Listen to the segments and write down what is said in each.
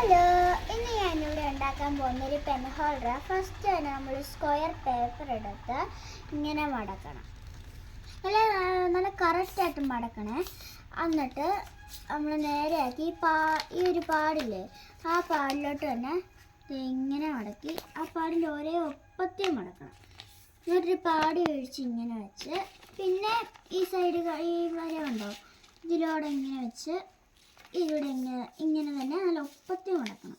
Hello, ഇന്ന് ഞാനിവിടെ ഉണ്ടാക്കാൻ പോകുന്ന ഒരു പെൻ ഹോൾഡർ. ഫസ്റ്റ് തന്നെ നമ്മൾ സ്ക്വയർ പേപ്പർ എടുത്ത് ഇങ്ങനെ മടക്കണം. നല്ല കറക്റ്റായിട്ട് മടക്കണേ. എന്നിട്ട് നമ്മൾ നേരെയാക്കി ഈ ഒരു പാടില്ലേ, ആ പാടിലോട്ട് തന്നെ ഇങ്ങനെ മടക്കി ആ പാടിൻ്റെ ഒരേ ഒപ്പത്തിൽ മടക്കണം. എന്നിട്ടൊരു പാടി ഒഴിച്ച് ഇങ്ങനെ വെച്ച്, പിന്നെ ഈ സൈഡ് ഈ വര ഉണ്ടോ, ഇതിലൂടെ ഇങ്ങനെ വെച്ച് ഇവിടെ ഇങ്ങനെ തന്നെ നല്ല ഒപ്പത്തിൽ മടക്കണം.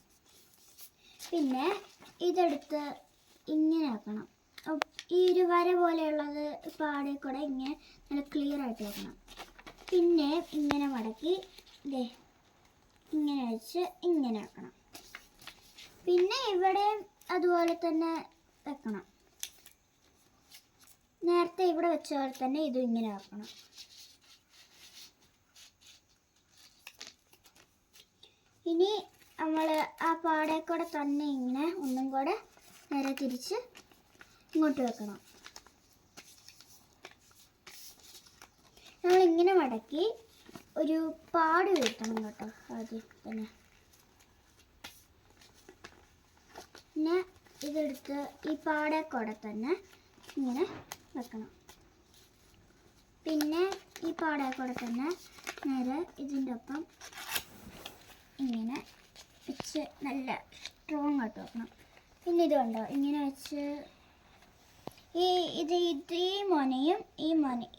പിന്നെ ഇതെടുത്ത് ഇങ്ങനെ ആക്കണം. ഈ ഒരു വര പോലെയുള്ളത് പാടെ കൂടെ ഇങ്ങനെ നല്ല ക്ലിയർ ആയിട്ട് വെക്കണം. പിന്നെ ഇങ്ങനെ മടക്കി ഇങ്ങനെ വെച്ച് ഇങ്ങനെ ആക്കണം. പിന്നെ ഇവിടെ അതുപോലെ തന്നെ വെക്കണം. നേരത്തെ ഇവിടെ വെച്ച പോലെ തന്നെ ഇതും ഇങ്ങനെ ആക്കണം. ഇനി നമ്മൾ ആ പാടെ കൂടെ തന്നെ ഇങ്ങനെ ഒന്നും കൂടെ നേരെ തിരിച്ച് ഇങ്ങോട്ട് വെക്കണം. നമ്മളിങ്ങനെ മടക്കി ഒരു പാട് വീഴ്ത്തണം കേട്ടോ ആദ്യം തന്നെ. പിന്നെ ഇതെടുത്ത് ഈ പാടെ കൂടെ തന്നെ ഇങ്ങനെ വെക്കണം. പിന്നെ ഈ പാടെ കൂടെ തന്നെ നേരെ ഇതിൻ്റെ ഒപ്പം ഇങ്ങനെ വെച്ച് നല്ല സ്ട്രോങ് ആയിട്ട് വെക്കണം. പിന്നെ ഇത് കണ്ടോ, ഇങ്ങനെ വെച്ച് ഈ മോനയും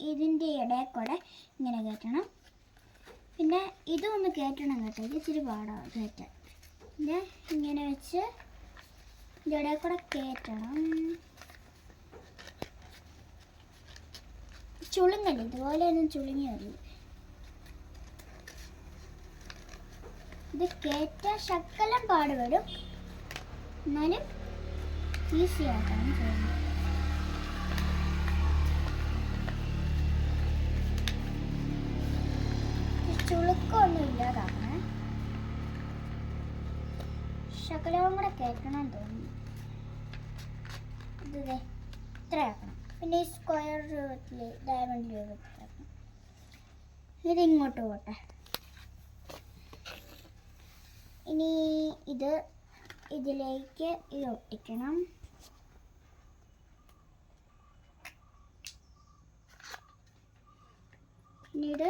ഇതിൻ്റെ ഇടയിൽ കൂടെ ഇങ്ങനെ കയറ്റണം. പിന്നെ ഇതും ഒന്ന് കയറ്റണം കേട്ടോ, ഇത് ഇച്ചിരി പാടാണ് കയറ്റാൻ. പിന്നെ ഇങ്ങനെ വെച്ച് ഇതിൻ്റെ ഇടയിൽ കൂടെ കയറ്റണം. ചുളുങ്ങല്ലേ, ഇതുപോലെ ഒന്നും ചുളുങ്ങി വരില്ല. ഇത് കയറ്റാൻ ശകലം പാടുപെടും, എന്നാലും ഈസി ആയിട്ടാണ് ചെയ്യുന്നത്. ചുളുക്കമൊന്നും ഇല്ലാതാക്കണേ, ശകലവും കൂടെ കയറ്റണം തോന്നുന്നു. ഇത് ഇത്ര ആക്കണം. പിന്നെ ഈ സ്ക്വയർ രൂപത്തിൽ ഡയമണ്ട് രൂപത്തിലാക്കണം. ഇതിങ്ങോട്ട് പോട്ടെ. ഇനി ഇതിലേക്ക് ഇത് ഒട്ടിക്കണം. പിന്നീട്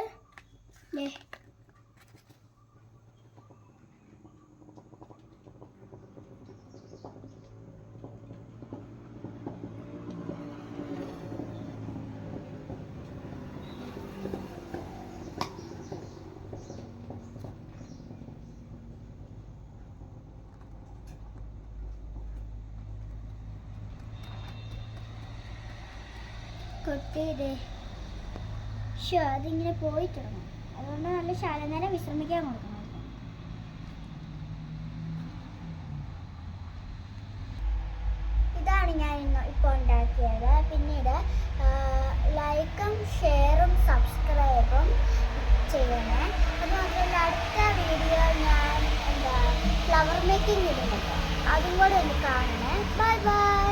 കൊട്ടിയത് അതിങ്ങനെ പോയി തുടങ്ങും. അതുകൊണ്ട് നല്ല ശാലനേരം വിശ്രമിക്കാൻ കൊടുക്കണം. ഇതാണ് ഞാൻ ഇപ്പോൾ ഉണ്ടാക്കിയത്. പിന്നീട് ലൈക്കും ഷെയറും സബ്സ്ക്രൈബും ചെയ്യണേ. അതുമാത്രമല്ല, അടുത്ത വീഡിയോ ഞാൻ ഫ്ലവർ മേക്കിംഗ് ഇടുന്നുണ്ട്, അതും കൂടെ ഒന്ന് കാണണേ. Bye bye.